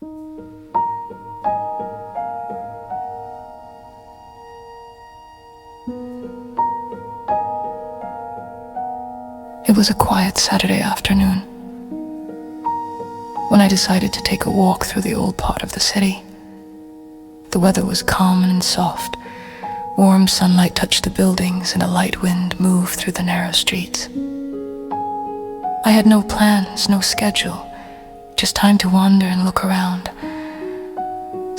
It was a quiet Saturday afternoon when I decided to take a walk through the old part of the city. The weather was calm and soft. Warm sunlight touched the buildings and a light wind moved through the narrow streets. I had no plans, no schedule, just time to wander and look around.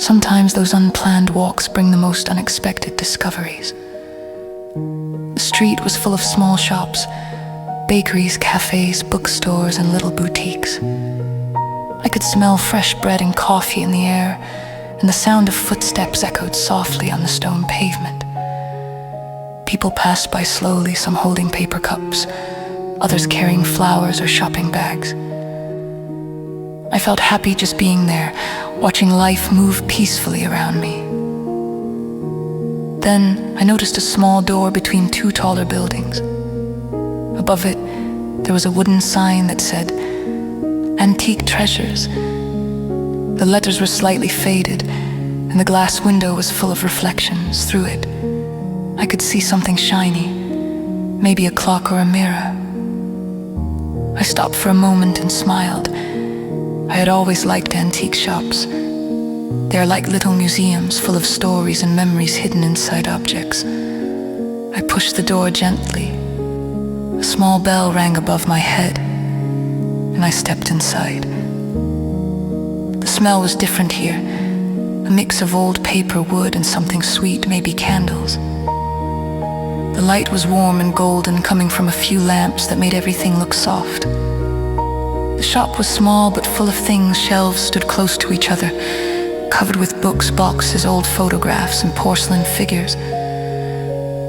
Sometimes those unplanned walks bring the most unexpected discoveries. The street was full of small shops, bakeries, cafes, bookstores, and little boutiques. I could smell fresh bread and coffee in the air, and the sound of footsteps echoed softly on the stone pavement. People passed by slowly, some holding paper cups, others carrying flowers or shopping bags. I felt happy just being there, watching life move peacefully around me. Then I noticed a small door between two taller buildings. Above it, there was a wooden sign that said, "Antique Treasures." The letters were slightly faded, and the glass window was full of reflections. Through it, I could see something shiny, maybe a clock or a mirror. I stopped for a moment and smiled. I had always liked antique shops. They are like little museums full of stories and memories hidden inside objects. I pushed the door gently. A small bell rang above my head, and I stepped inside. The smell was different here, a mix of old paper, wood, and something sweet, maybe candles. The light was warm and golden, coming from a few lamps that made everything look soft. The shop was small but full of things. Shelves stood close to each other, covered with books, boxes, old photographs, and porcelain figures.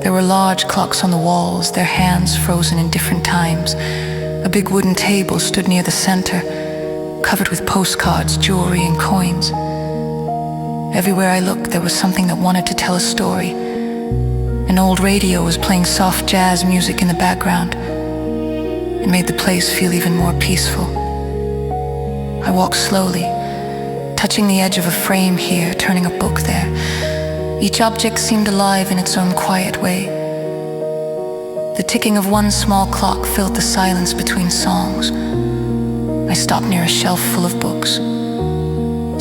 There were large clocks on the walls, their hands frozen in different times. A big wooden table stood near the center, covered with postcards, jewelry, and coins. Everywhere I looked, there was something that wanted to tell a story. An old radio was playing soft jazz music in the background. It made the place feel even more peaceful. I walked slowly, touching the edge of a frame here, turning a book there. Each object seemed alive in its own quiet way. The ticking of one small clock filled the silence between songs. I stopped near a shelf full of books.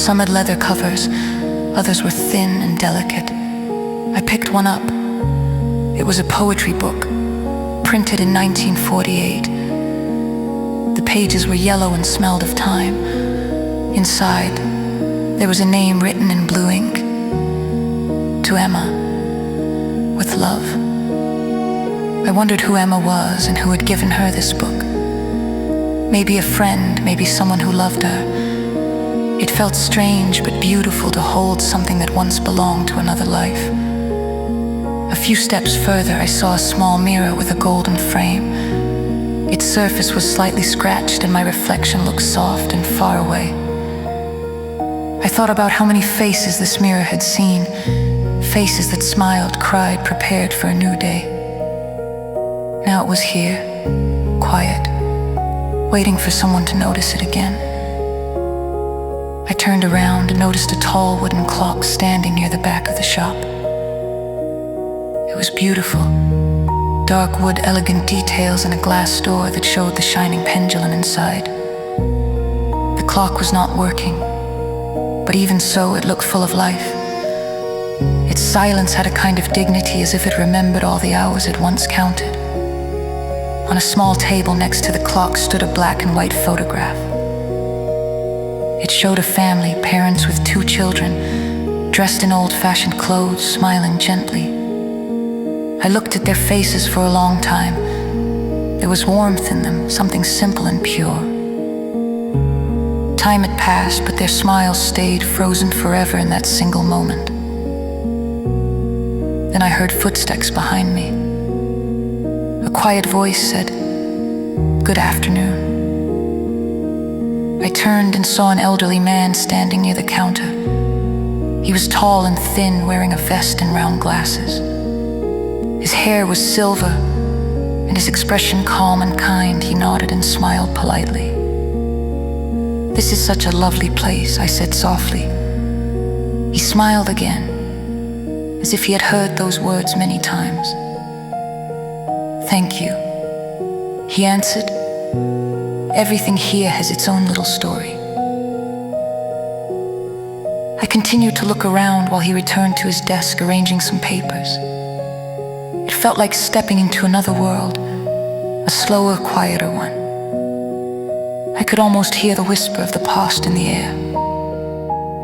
Some had leather covers, others were thin and delicate. I picked one up. It was a poetry book, printed in 1948. The pages were yellow and smelled of time. Inside, there was a name written in blue ink. To Emma, with love. I wondered who Emma was and who had given her this book. Maybe a friend, maybe someone who loved her. It felt strange but beautiful to hold something that once belonged to another life. A few steps further, I saw a small mirror with a golden frame. Its surface was slightly scratched and my reflection looked soft and far away. I thought about how many faces this mirror had seen. Faces that smiled, cried, prepared for a new day. Now it was here, quiet, waiting for someone to notice it again. I turned around and noticed a tall wooden clock standing near the back of the shop. It was beautiful. Dark wood, elegant details, and a glass door that showed the shining pendulum inside. The clock was not working, but even so, it looked full of life. Its silence had a kind of dignity, as if it remembered all the hours it once counted. On a small table next to the clock stood a black and white photograph. It showed a family, parents with 2 children, dressed in old-fashioned clothes, smiling gently. I looked at their faces for a long time. There was warmth in them, something simple and pure. Time had passed, but their smiles stayed frozen forever in that single moment. Then I heard footsteps behind me. A quiet voice said, "Good afternoon." I turned and saw an elderly man standing near the counter. He was tall and thin, wearing a vest and round glasses. His hair was silver, and his expression calm and kind. He nodded and smiled politely. "This is such a lovely place," I said softly. He smiled again, as if he had heard those words many times. "Thank you," he answered. "Everything here has its own little story." I continued to look around while he returned to his desk, arranging some papers. It felt like stepping into another world, a slower, quieter one. I could almost hear the whisper of the past in the air.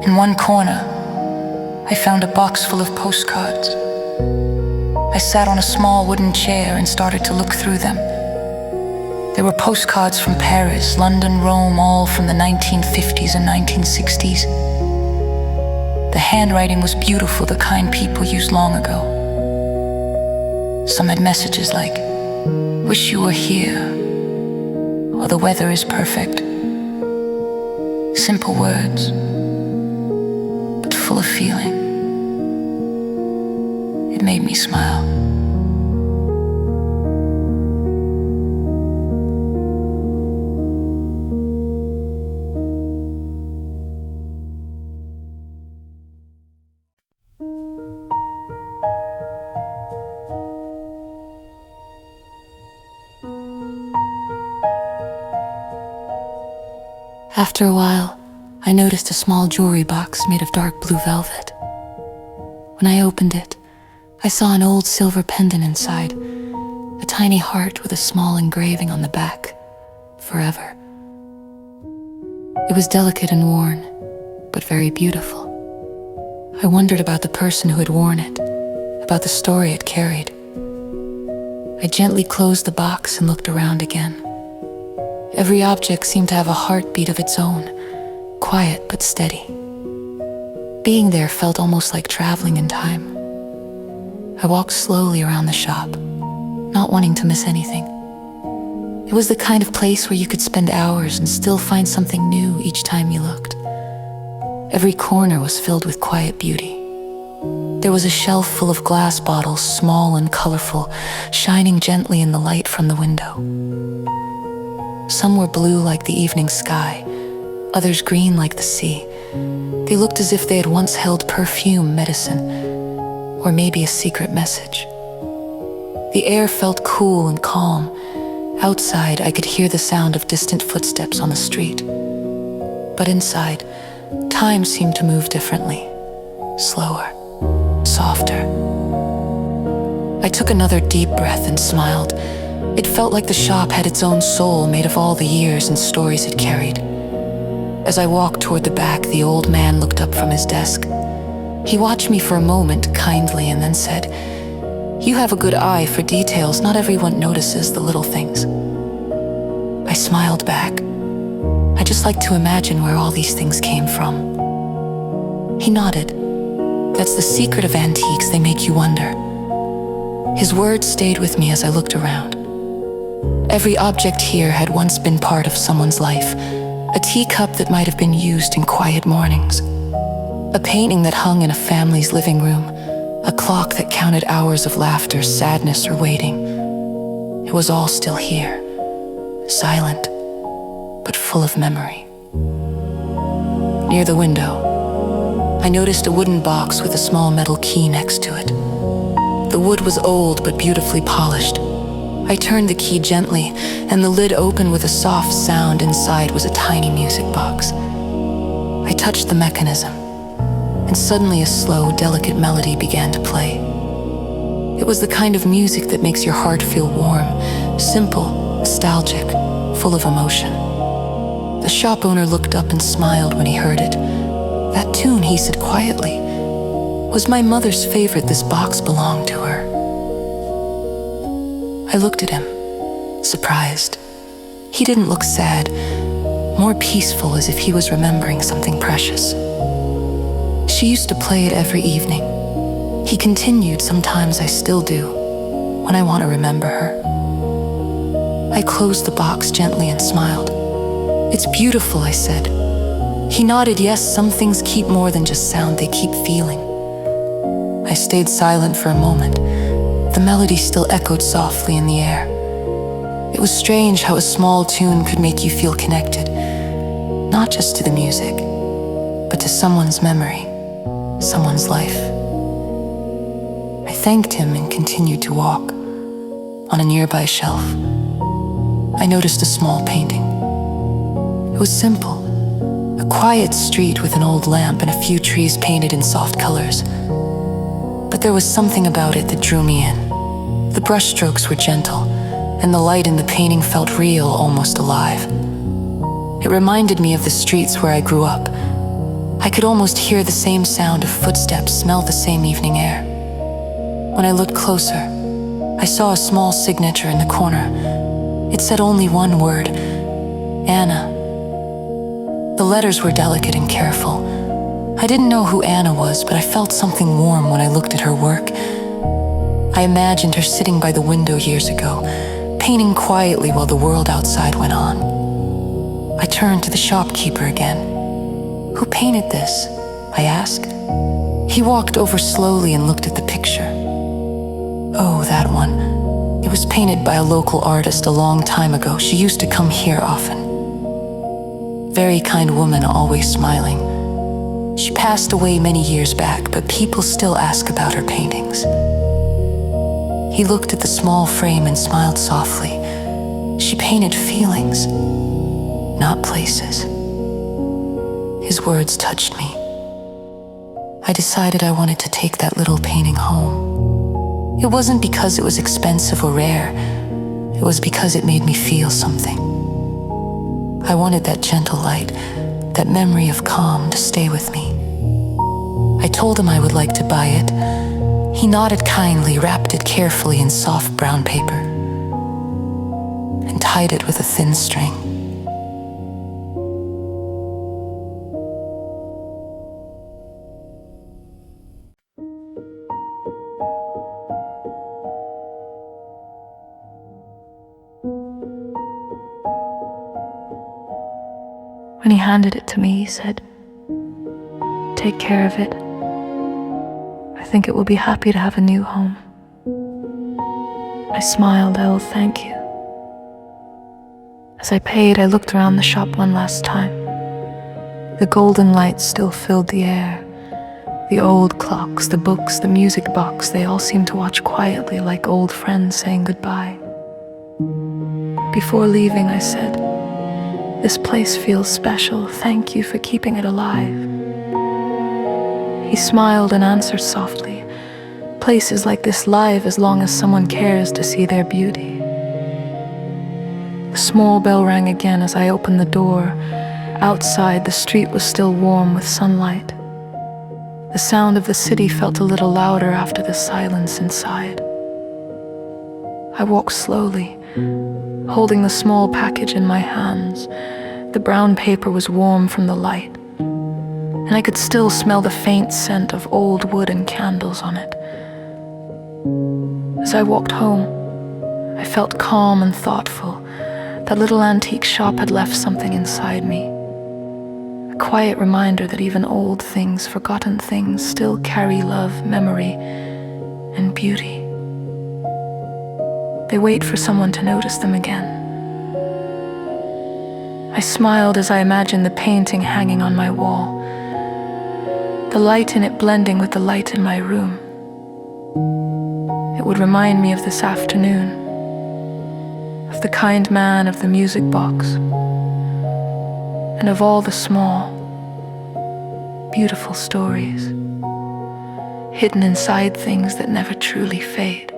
In one corner, I found a box full of postcards. I sat on a small wooden chair and started to look through them. There were postcards from Paris, London, Rome, all from the 1950s and 1960s. The handwriting was beautiful, the kind people used long ago. Some had messages like, "Wish you were here," or "The weather is perfect." Simple words, but full of feeling. It made me smile. After a while, I noticed a small jewelry box made of dark blue velvet. When I opened it, I saw an old silver pendant inside, a tiny heart with a small engraving on the back, "Forever." It was delicate and worn, but very beautiful. I wondered about the person who had worn it, about the story it carried. I gently closed the box and looked around again. Every object seemed to have a heartbeat of its own, quiet but steady. Being there felt almost like traveling in time. I walked slowly around the shop, not wanting to miss anything. It was the kind of place where you could spend hours and still find something new each time you looked. Every corner was filled with quiet beauty. There was a shelf full of glass bottles, small and colorful, shining gently in the light from the window. Some were blue like the evening sky, others green like the sea. They looked as if they had once held perfume, medicine, or maybe a secret message. The air felt cool and calm. Outside, I could hear the sound of distant footsteps on the street. But inside, time seemed to move differently, slower, softer. I took another deep breath and smiled. It felt like the shop had its own soul, made of all the years and stories it carried. As I walked toward the back, the old man looked up from his desk. He watched me for a moment kindly and then said, "You have a good eye for details. Not everyone notices the little things." I smiled back. I just like to imagine where all these things came from. He nodded. "That's the secret of antiques, they make you wonder." His words stayed with me as I looked around. Every object here had once been part of someone's life. A teacup that might have been used in quiet mornings. A painting that hung in a family's living room. A clock that counted hours of laughter, sadness, or waiting. It was all still here, silent, but full of memory. Near the window, I noticed a wooden box with a small metal key next to it. The wood was old but beautifully polished. I turned the key gently, and the lid opened with a soft sound. Inside was a tiny music box. I touched the mechanism, and suddenly a slow, delicate melody began to play. It was the kind of music that makes your heart feel warm, simple, nostalgic, full of emotion. The shop owner looked up and smiled when he heard it. "That tune," he said quietly, "was my mother's favorite. This box belonged to her." I looked at him, surprised. He didn't look sad, more peaceful, as if he was remembering something precious. "She used to play it every evening." He continued, "Sometimes I still do, when I want to remember her." I closed the box gently and smiled. "It's beautiful," I said. He nodded. "Yes, some things keep more than just sound, they keep feeling." I stayed silent for a moment. The melody still echoed softly in the air. It was strange how a small tune could make you feel connected. not just to the music, but to someone's memory, someone's life. I thanked him and continued to walk. On a nearby shelf, I noticed a small painting. It was simple, a quiet street with an old lamp and a few trees painted in soft colors. But there was something about it that drew me in. The brushstrokes were gentle, and the light in the painting felt real, almost alive. It reminded me of the streets where I grew up. I could almost hear the same sound of footsteps, smell the same evening air. When I looked closer, I saw a small signature in the corner. It said only one word: Anna. The letters were delicate and careful. I didn't know who Anna was, but I felt something warm when I looked at her work. I imagined her sitting by the window years ago, painting quietly while the world outside went on. I turned to the shopkeeper again. "Who painted this?" I asked. He walked over slowly and looked at the picture. "Oh, that one. It was painted by a local artist a long time ago. She used to come here often. Very kind woman, always smiling. She passed away many years back, but people still ask about her paintings." He looked at the small frame and smiled softly. "She painted feelings, not places." His words touched me. I decided I wanted to take that little painting home. It wasn't because it was expensive or rare. It was because it made me feel something. I wanted that gentle light, that memory of calm, to stay with me. I told him I would like to buy it. He nodded kindly, wrapped it carefully in soft brown paper, and tied it with a thin string. When he handed it to me, he said, "Take care of it. I think it will be happy to have a new home." I smiled. "Oh, thank you." As I paid, I looked around the shop one last time. The golden lights still filled the air. The old clocks, the books, the music box, they all seemed to watch quietly, like old friends saying goodbye. Before leaving, I said, "This place feels special. Thank you for keeping it alive." He smiled and answered softly, "Places like this live as long as someone cares to see their beauty." The small bell rang again as I opened the door. Outside, the street was still warm with sunlight. The sound of the city felt a little louder after the silence inside. I walked slowly, holding the small package in my hands. The brown paper was warm from the light, and I could still smell the faint scent of old wood and candles on it. As I walked home, I felt calm and thoughtful. That little antique shop had left something inside me. A quiet reminder that even old things, forgotten things, still carry love, memory, and beauty. They wait for someone to notice them again. I smiled as I imagined the painting hanging on my wall, the light in it blending with the light in my room. It would remind me of this afternoon, of the kind man of the music box, and of all the small, beautiful stories hidden inside things that never truly fade.